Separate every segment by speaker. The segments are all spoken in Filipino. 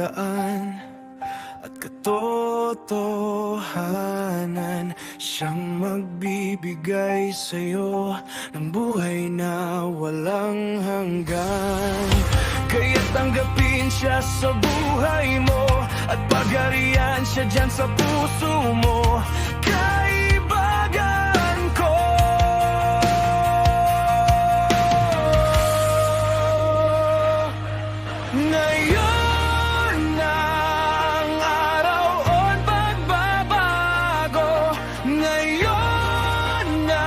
Speaker 1: daan at katotohanan. Siyang magbibigay sa'yo ng buhay na walang hanggan. Kaya tanggapin siya sa buhay mo at pagharian siya dyan sa puso mo. Kaibagan ko, ngayon ang araw on pagbabago. Ngayon na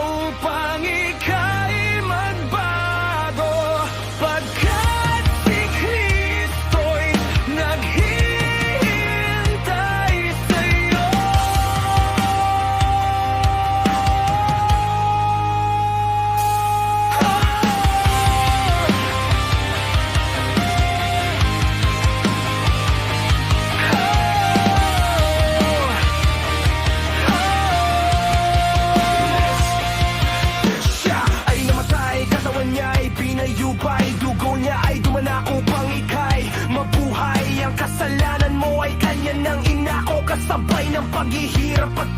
Speaker 1: upang ika'y magbago, pagkat si Kristo'y naghihintay sa'yo. Siya ay namatay, katawan niya ay pinayubay, dugo niya ay dumanako pang ika'y mabuhay. Ang kasalanan mo ay kanya nang inako, kasabay ng paghihirap at